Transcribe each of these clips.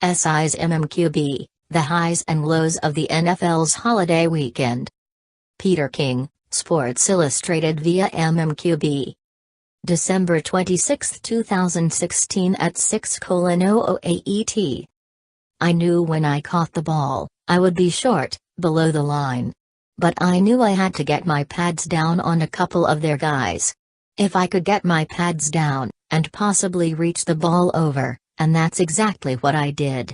SI's MMQB, the highs and lows of the NFL's holiday weekend. Peter King, Sports Illustrated via MMQB. December 26, 2016 at 6:00 AET. I knew when I caught the ball, I would be short, below the line. But I knew I had to get my pads down on a couple of their guys. If I could get my pads down, and possibly reach the ball over, and that's exactly what I did.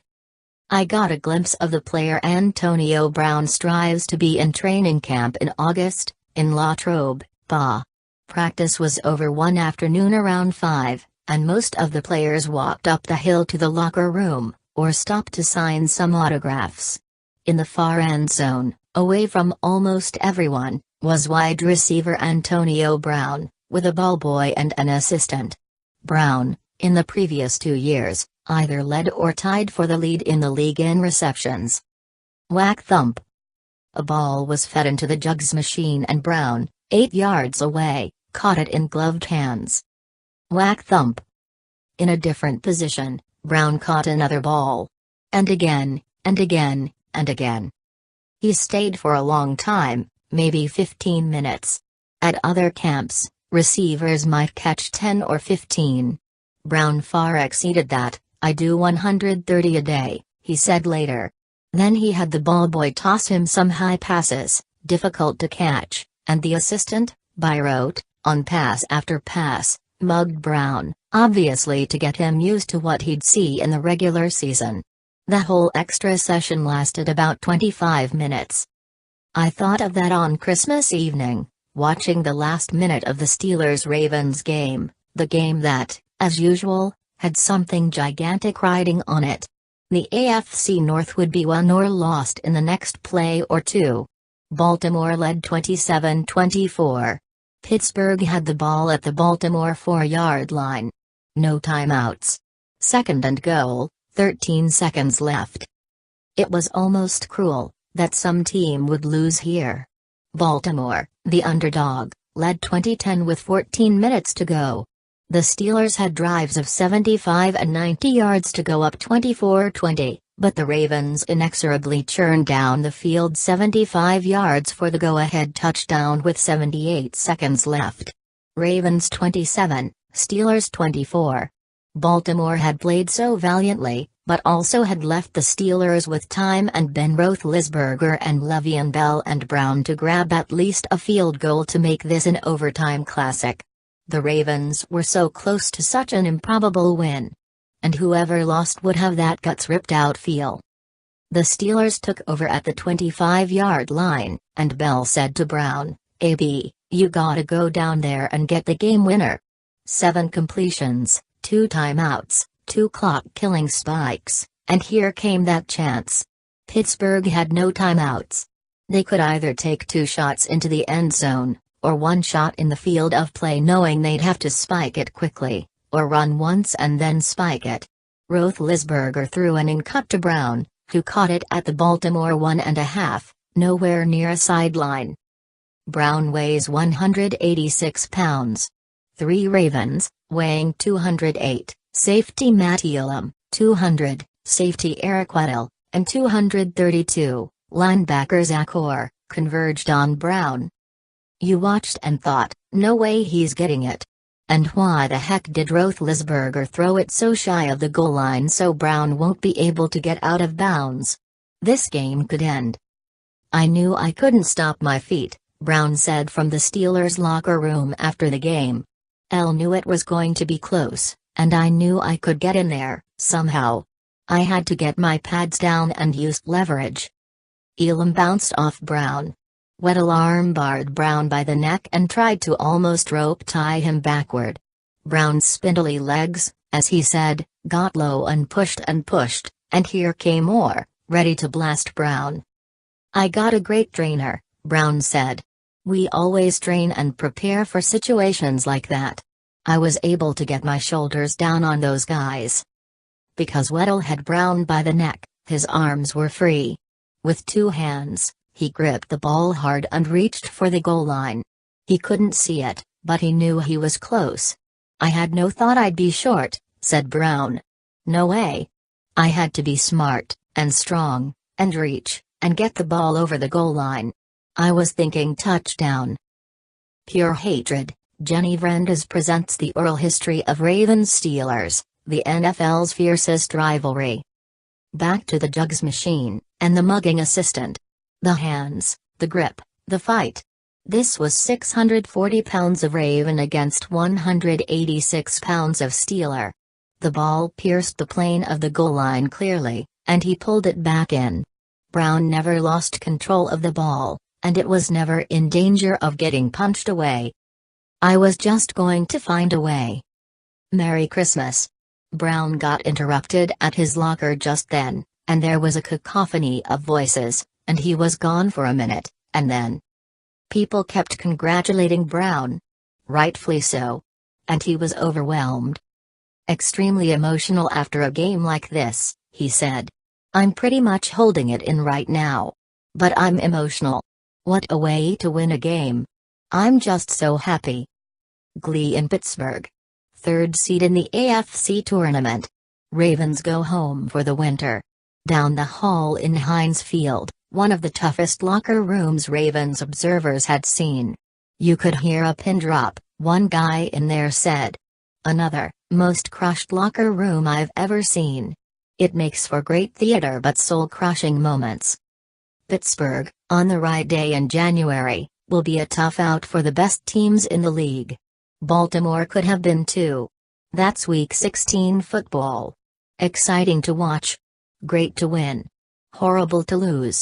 I got a glimpse of the player Antonio Brown strives to be in training camp in August, in Latrobe, Pa. Practice was over one afternoon around 5, and most of the players walked up the hill to the locker room, or stopped to sign some autographs. In the far end zone, away from almost everyone, was wide receiver Antonio Brown, with a ballboy and an assistant. Brown, in the previous 2 years, either led or tied for the lead in the league in receptions. Whack thump. A ball was fed into the jugs machine and Brown, 8 yards away, caught it in gloved hands. Whack thump. In a different position, Brown caught another ball. And again, and again, and again. He stayed for a long time, maybe 15 minutes. At other camps, receivers might catch 10 or 15. Brown far exceeded that. I do 130 a day, he said later. Then he had the ballboy toss him some high passes, difficult to catch, and the assistant, by rote, on pass after pass, mugged Brown, obviously to get him used to what he'd see in the regular season. The whole extra session lasted about 25 minutes. I thought of that on Christmas evening, watching the last minute of the Steelers-Ravens game, the game that, as usual, had something gigantic riding on it. The AFC North would be won or lost in the next play or two. Baltimore led 27-24. Pittsburgh had the ball at the Baltimore 4-yard line. No timeouts. Second and goal, 13 seconds left. It was almost cruel that some team would lose here. Baltimore, the underdog, led 20-10 with 14 minutes to go. The Steelers had drives of 75 and 90 yards to go up 24-20, but the Ravens inexorably churned down the field 75 yards for the go-ahead touchdown with 78 seconds left. Ravens 27, Steelers 24. Baltimore had played so valiantly, but also had left the Steelers with time and Ben Roethlisberger and Le'Veon Bell and Brown to grab at least a field goal to make this an overtime classic. The Ravens were so close to such an improbable win. And whoever lost would have that guts ripped out feel. The Steelers took over at the 25-yard line, and Bell said to Brown, "AB, you gotta go down there and get the game winner." 7 completions, 2 timeouts, 2 clock-killing spikes, and here came that chance. Pittsburgh had no timeouts. They could either take 2 shots into the end zone, or 1 shot in the field of play knowing they'd have to spike it quickly, or run once and then spike it. Roethlisberger threw an in-cut to Brown, who caught it at the Baltimore 1.5, nowhere near a sideline. Brown weighs 186 pounds. 3 Ravens, weighing 208, safety Matty Elam, 200, safety Eric Weddle, and 232, linebacker Zach Orr, converged on Brown. You watched and thought, no way he's getting it. And why the heck did Roethlisberger throw it so shy of the goal line so Brown won't be able to get out of bounds? This game could end. I knew I couldn't stop my feet, Brown said from the Steelers' locker room after the game. L knew it was going to be close, and I knew I could get in there, somehow. I had to get my pads down and used leverage. Elam bounced off Brown. Weddle armbarred Brown by the neck and tried to almost rope tie him backward. Brown's spindly legs, as he said, got low and pushed, and here came Orr, ready to blast Brown. I got a great trainer, Brown said. We always train and prepare for situations like that. I was able to get my shoulders down on those guys. Because Weddle had Brown by the neck, his arms were free. With 2 hands, he gripped the ball hard and reached for the goal line. He couldn't see it, but he knew he was close. I had no thought I'd be short, said Brown. No way. I had to be smart, and strong, and reach, and get the ball over the goal line. I was thinking touchdown. Pure hatred. Jenny Vrendas presents the oral history of Ravens-Steelers, the NFL's fiercest rivalry. Back to the jugs machine, and the mugging assistant. The hands, the grip, the fight. This was 640 pounds of Raven against 186 pounds of Steeler. The ball pierced the plane of the goal line clearly, and he pulled it back in. Brown never lost control of the ball, and it was never in danger of getting punched away. I was just going to find a way. Merry Christmas. Brown got interrupted at his locker just then, and there was a cacophony of voices, and he was gone for a minute, and then people kept congratulating Brown. Rightfully so. And he was overwhelmed. Extremely emotional after a game like this, he said. I'm pretty much holding it in right now. But I'm emotional. What a way to win a game. I'm just so happy. Glee in Pittsburgh. Third seed in the AFC tournament. Ravens go home for the winter. Down the hall in Heinz Field, one of the toughest locker rooms Ravens observers had seen. You could hear a pin drop, one guy in there said. Another, most crushed locker room I've ever seen. It makes for great theater but soul-crushing moments. Pittsburgh, on the right day in January, will be a tough out for the best teams in the league. Baltimore could have been too. That's Week 16 football. Exciting to watch. Great to win. Horrible to lose.